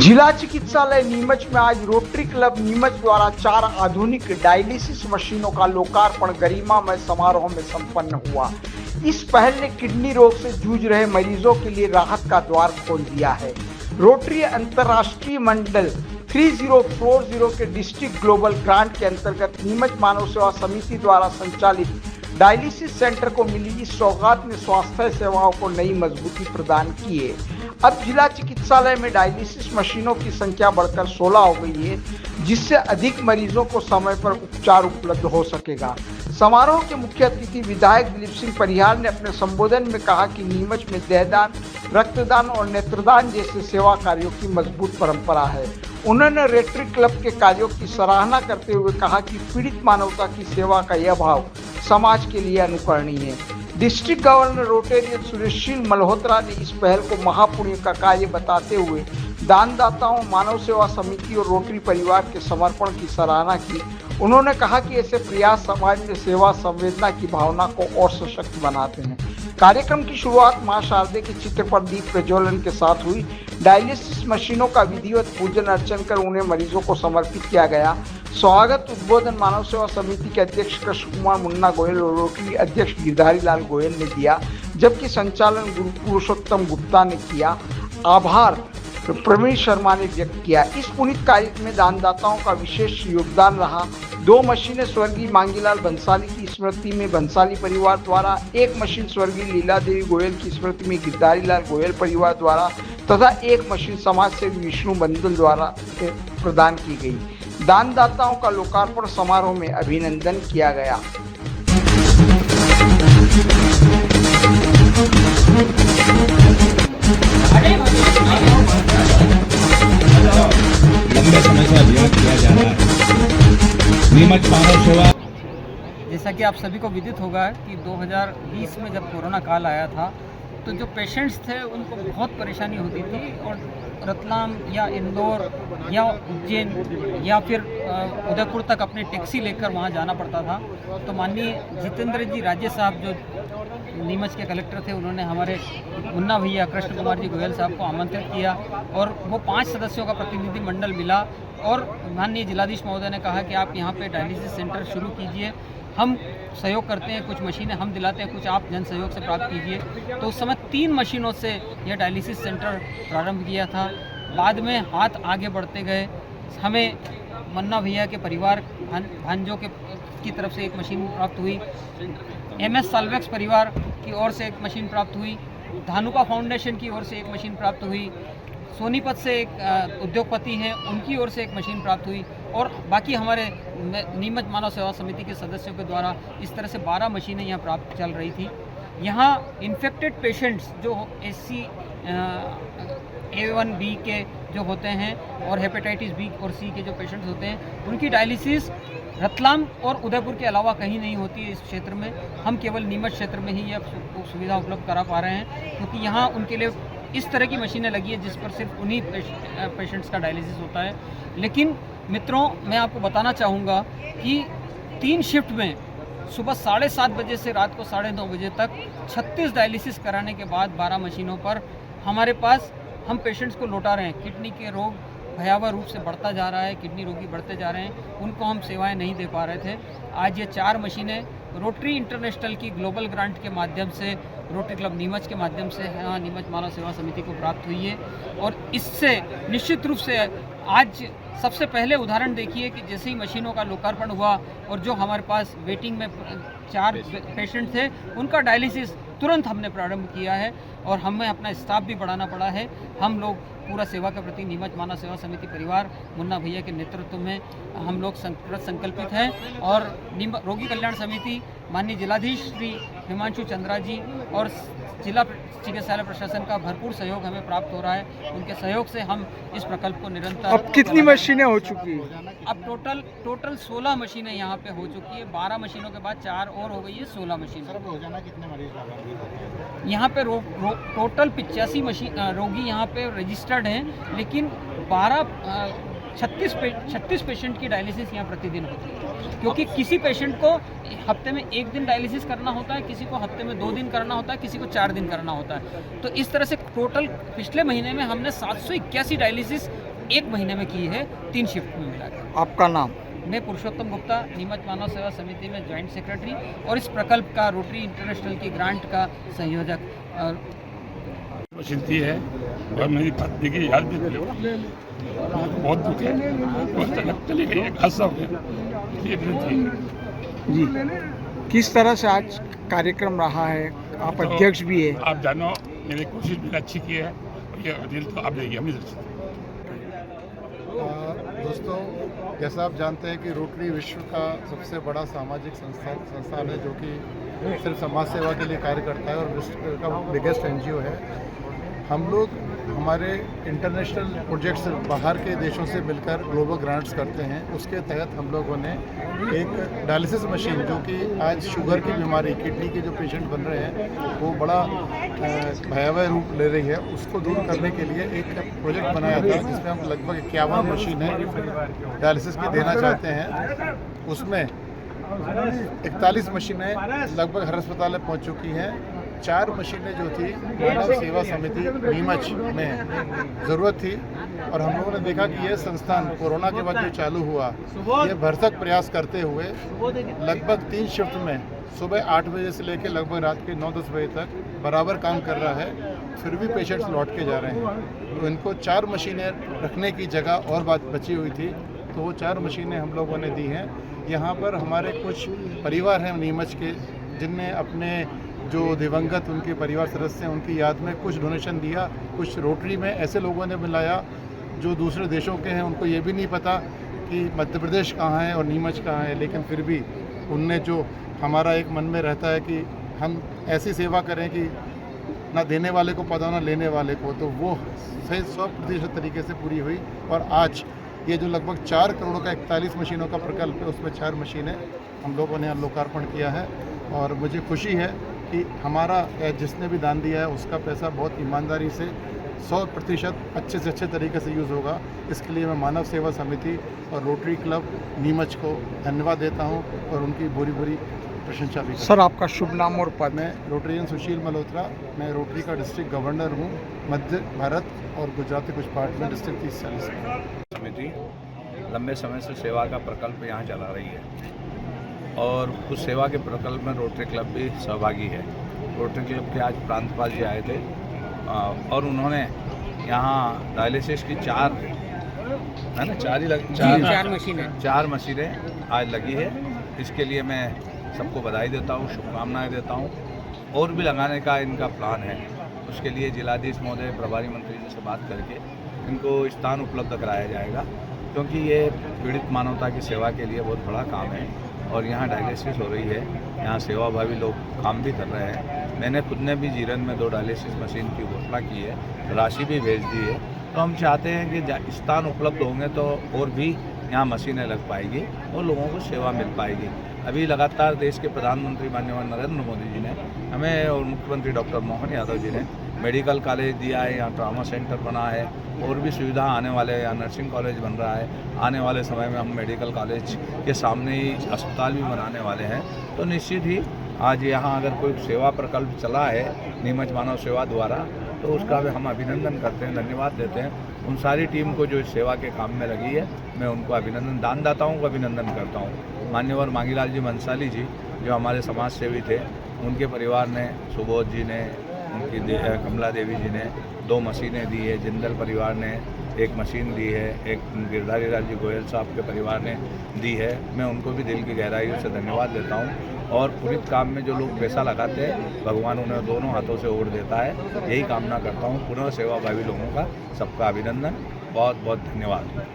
जिला चिकित्सालय नीमच में आज रोटरी क्लब नीमच द्वारा 4 आधुनिक डायलिसिस मशीनों का लोकार्पण गरिमामय समारोह में संपन्न हुआ। इस पहल ने किडनी रोग से जूझ रहे मरीजों के लिए राहत का द्वार खोल दिया है। रोटरी अंतर्राष्ट्रीय मंडल 3040 के डिस्ट्रिक्ट ग्लोबल ग्रांट के अंतर्गत नीमच मानव सेवा समिति द्वारा संचालित डायलिसिस सेंटर को मिली इस सौगात ने स्वास्थ्य सेवाओं को नई मजबूती प्रदान की है। अब जिला चिकित्सालय में डायलिसिस मशीनों की संख्या बढ़कर 16 हो गई है, जिससे अधिक मरीजों को समय पर उपचार उपलब्ध हो सकेगा। समारोह के मुख्य अतिथि विधायक दिलीप सिंह परिहार ने अपने संबोधन में कहा कि नीमच में देहदान, रक्तदान और नेत्रदान जैसे सेवा कार्यों की मजबूत परंपरा है। उन्होंने रोटरी क्लब के कार्यों की सराहना करते हुए कहा कि पीड़ित मानवता की सेवा का यह भाव समाज के लिए अनुकरणीय है। डिस्ट्रिक्ट गवर्नर रोटेरियन सुरेशशील मल्होत्रा ने इस पहल को महापुण्य का कार्य बताते हुए दानदाताओं, मानव सेवा समिति और रोटरी परिवार के समर्पण की सराहना की। उन्होंने कहा कि ऐसे प्रयास समाज में सेवा संवेदना की भावना को और सशक्त बनाते हैं। कार्यक्रम की शुरुआत मां शारदे के चित्र पर दीप प्रज्वलन के साथ हुई। डायलिसिस मशीनों का विधिवत पूजन अर्चन कर उन्हें मरीजों को समर्पित किया गया। स्वागत उद्बोधन मानव सेवा समिति के अध्यक्ष कृष्ण कुमार मुन्ना गोयल और रोटरी अध्यक्ष गिरधारी लाल गोयल ने दिया, जबकि संचालन गुरु पुरुषोत्तम गुप्ता ने किया। आभार प्रवीण शर्मा ने व्यक्त किया। इस पुनीत कार्य में दानदाताओं का विशेष योगदान रहा। 2 मशीनें स्वर्गीय मांगीलाल भंसाली की स्मृति में भंसाली परिवार द्वारा, 1 मशीन स्वर्गीय लीला देवी गोयल की स्मृति में गिरधारी लाल गोयल परिवार द्वारा तथा 1 मशीन समाज सेवी विष्णु बंदल द्वारा प्रदान की गई। दानदाताओं का लोकार्पण समारोह में अभिनंदन किया गया। लंबे समय से अभियान किया जा रहा है नीमच मानव सेवा। जैसा कि आप सभी को विदित होगा कि 2020 में जब कोरोना काल आया था तो जो पेशेंट्स थे उनको बहुत परेशानी होती थी और रतलाम या इंदौर या उज्जैन या फिर उदयपुर तक अपने टैक्सी लेकर वहाँ जाना पड़ता था। तो माननीय जितेंद्र जी राजे साहब जो नीमच के कलेक्टर थे, उन्होंने हमारे मुन्ना भैया कृष्ण कुमार जी गोयल साहब को आमंत्रित किया और वो 5 सदस्यों का प्रतिनिधि मंडल मिला और माननीय जिलाधीश महोदय ने कहा कि आप यहाँ पे डायलिसिस सेंटर शुरू कीजिए, हम सहयोग करते हैं, कुछ मशीनें हम दिलाते हैं, कुछ आप जन सहयोग से प्राप्त कीजिए। तो उस समय 3 मशीनों से यह डायलिसिस सेंटर प्रारंभ किया था। बाद में हाथ आगे बढ़ते गए, हमें मन्ना भैया के परिवार भांजों की तरफ से 1 मशीन प्राप्त हुई, MS साल्वेक्स परिवार की ओर से 1 मशीन प्राप्त हुई, धानुका फाउंडेशन की ओर से 1 मशीन प्राप्त हुई, सोनीपत से एक उद्योगपति हैं उनकी ओर से 1 मशीन प्राप्त हुई और बाकी हमारे नीमच मानव सेवा समिति के सदस्यों के द्वारा इस तरह से 12 मशीनें यहाँ प्राप्त चल रही थी। यहाँ इन्फेक्टेड पेशेंट्स जो SC A1B के जो होते हैं और हेपेटाइटिस B और C के जो पेशेंट्स होते हैं, उनकी डायलिसिस रतलाम और उदयपुर के अलावा कहीं नहीं होती है। इस क्षेत्र में हम केवल नीमच क्षेत्र में ही यह सुविधा उपलब्ध करा पा रहे हैं, क्योंकि यहाँ उनके लिए इस तरह की मशीनें लगी है जिस पर सिर्फ उन्हीं पेशेंट्स का डायलिसिस होता है। लेकिन मित्रों, मैं आपको बताना चाहूँगा कि 3 शिफ्ट में सुबह 7:30 बजे से रात को 9:30 बजे तक 36 डायलिसिस कराने के बाद 12 मशीनों पर हमारे पास हम पेशेंट्स को लौटा रहे हैं। किडनी के रोग भयावह रूप से बढ़ता जा रहा है, किडनी रोगी बढ़ते जा रहे हैं, उनको हम सेवाएं नहीं दे पा रहे थे। आज ये 4 मशीनें रोटरी इंटरनेशनल की ग्लोबल ग्रांट के माध्यम से, रोटरी क्लब नीमच के माध्यम से यहाँ नीमच मानव सेवा समिति को प्राप्त हुई है और इससे निश्चित रूप से आज सबसे पहले उदाहरण देखिए कि जैसे ही मशीनों का लोकार्पण हुआ और जो हमारे पास वेटिंग में 4 पेशेंट थे, उनका डायलिसिस तुरंत हमने प्रारंभ किया है और हमें अपना स्टाफ भी बढ़ाना पड़ा है। हम लोग पूरा सेवा के प्रति नीमच मानव सेवा समिति परिवार मुन्ना भैया के नेतृत्व में हम लोग संकल्पित हैं और रोगी कल्याण समिति माननीय जिलाधीश श्री हिमांशु चंद्रा जी और जिला चिकित्सालय प्रशासन का भरपूर सहयोग हमें प्राप्त हो रहा है। उनके सहयोग से हम इस प्रकल्प को निरंतर। अब कितनी मशीनें हो चुकी हैं? अब टोटल 16 मशीनें यहाँ पे हो चुकी है। 12 मशीनों के बाद 4 और हो गई है, 16 मशीन। रोजाना कितने मरीज यहाँ पे टोटल 85 रोगी यहाँ पे रजिस्टर्ड हैं, लेकिन 36 पेशेंट की डायलिसिस यहाँ प्रतिदिन होती है, क्योंकि किसी पेशेंट को हफ्ते में 1 दिन डायलिसिस करना होता है, किसी को हफ्ते में 2 दिन करना होता है, किसी को 4 दिन करना होता है। तो इस तरह से टोटल पिछले महीने में हमने 781 डायलिसिस 1 महीने में की है 3 शिफ्ट में मिला के। आपका नाम? मैं पुरुषोत्तम गुप्ता, नीमच मानव सेवा समिति में जॉइंट सेक्रेटरी और इस प्रकल्प का रोटरी इंटरनेशनल की ग्रांट का संयोजक। प्रसिद्धि है और मेरी पत्नी की याद भी थी, बहुत दुख है, बहुत तक चली गई, एक हादसा हो गया। ये थी जी, किस तरह से आज कार्यक्रम रहा है? आप अध्यक्ष भी है। आप जानो मैंने कोशिश भी अच्छी की है, ये दिल तो आप देखिए हम दोस्तों, जैसा आप जानते हैं कि रोटरी विश्व का सबसे बड़ा सामाजिक संस्थान है जो कि सिर्फ समाज सेवा के लिए कार्य करता है और विश्व का बिगेस्ट एनजीओ है। हम लोग हमारे इंटरनेशनल प्रोजेक्ट्स बाहर के देशों से मिलकर ग्लोबल ग्रांट्स करते हैं। उसके तहत हम लोगों ने एक डायलिसिस मशीन, जो कि आज शुगर की बीमारी, किडनी के जो पेशेंट बन रहे हैं वो बड़ा भयावह रूप ले रही है, उसको दूर करने के लिए एक प्रोजेक्ट बनाया था जिसमें हम लगभग 51 मशीनें डायलिसिस की देना चाहते हैं। उसमें 41 मशीनें लगभग हर अस्पताल में पहुँच चुकी हैं। 4 मशीनें जो थी मानव सेवा समिति नीमच में ज़रूरत थी और हम लोगों ने देखा कि यह संस्थान कोरोना के बाद जो चालू हुआ, ये भरसक प्रयास करते हुए लगभग 3 शिफ्ट में सुबह 8 बजे से लेकर लगभग रात के 9-10 बजे तक बराबर काम कर रहा है, फिर भी पेशेंट्स लौट के जा रहे हैं। तो इनको 4 मशीनें रखने की जगह और बात बची हुई थी, तो वो 4 मशीनें हम लोगों ने दी हैं। यहाँ पर हमारे कुछ परिवार हैं नीमच के, जिनने अपने जो दिवंगत उनके परिवार सदस्य हैं उनकी याद में कुछ डोनेशन दिया। कुछ रोटरी में ऐसे लोगों ने मिलाया जो दूसरे देशों के हैं, उनको ये भी नहीं पता कि मध्य प्रदेश कहाँ है और नीमच कहाँ है, लेकिन फिर भी उनने जो हमारा एक मन में रहता है कि हम ऐसी सेवा करें कि ना देने वाले को पता ना लेने वाले को, तो वो सही 100% तरीके से पूरी हुई। और आज ये जो लगभग 4 करोड़ का 41 मशीनों का प्रकल्प है, उसमें 4 मशीनें हम लोगों ने लोकार्पण किया है। और मुझे खुशी है कि हमारा जिसने भी दान दिया है उसका पैसा बहुत ईमानदारी से 100% अच्छे से अच्छे तरीके से यूज़ होगा। इसके लिए मैं मानव सेवा समिति और रोटरी क्लब नीमच को धन्यवाद देता हूं और उनकी बुरी प्रशंसा भी। सर, आपका शुभ नाम और पद? मैं रोटरियन सुशील मल्होत्रा, मैं रोटरी का डिस्ट्रिक्ट गवर्नर हूँ मध्य भारत और गुजरात के कुछ पार्ट में डिस्ट्रिक्ट 30-40 समिति लंबे समय से सेवा का प्रकल्प यहाँ चला रही है और उस सेवा के प्रकल्प में रोटरी क्लब भी सहभागी है। रोटरी क्लब के आज प्रांतपाल जी आए थे और उन्होंने यहाँ डायलिसिस की 4 मशीनें आज लगी है। इसके लिए मैं सबको बधाई देता हूँ, शुभकामनाएं देता हूँ। और भी लगाने का इनका प्लान है। उसके लिए जिलाधीश महोदय, प्रभारी मंत्री जी से बात करके इनको स्थान उपलब्ध कराया जाएगा, क्योंकि ये पीड़ित मानवता की सेवा के लिए बहुत बड़ा काम है और यहाँ डायलिसिस हो रही है। यहाँ सेवाभावी लोग काम भी कर रहे हैं। मैंने खुद ने भी जीरन में 2 डायलिसिस मशीन की घोषणा की है, राशि भी भेज दी है। तो हम चाहते हैं कि स्थान उपलब्ध होंगे तो और भी यहाँ मशीनें लग पाएगी और लोगों को सेवा मिल पाएगी। अभी लगातार देश के प्रधानमंत्री माननीय नरेंद्र मोदी जी ने हमें और मुख्यमंत्री डॉक्टर मोहन यादव जी ने मेडिकल कॉलेज दिया है, यहाँ ट्रामा सेंटर बना है और भी सुविधा आने वाले, यहाँ नर्सिंग कॉलेज बन रहा है। आने वाले समय में हम मेडिकल कॉलेज के सामने ही अस्पताल भी बनाने वाले हैं। तो निश्चित ही आज यहाँ अगर कोई सेवा प्रकल्प चला है नीमच मानव सेवा द्वारा, तो उसका भी हम अभिनंदन करते हैं, धन्यवाद देते हैं। उन सारी टीम को जो इस सेवा के काम में लगी है, मैं उनको अभिनंदन, दानदाताओं को अभिनंदन करता हूँ। मान्यवर मांगीलाल जी मंसाली जी जो हमारे समाज सेवी थे, उनके परिवार ने, सुबोध जी ने, उनकी कमला देवी जी ने 2 मशीनें दी है, जिंदल परिवार ने 1 मशीन दी है, एक गिरधारी लाल जी गोयल साहब के परिवार ने दी है। मैं उनको भी दिल की गहराइयों से धन्यवाद देता हूँ। और पुनित काम में जो लोग पैसा लगाते हैं, भगवान उन्हें दोनों हाथों से ओढ़ देता है। यही कामना करता हूँ। पुनः सेवाभावी लोगों का सबका अभिनंदन, बहुत बहुत धन्यवाद।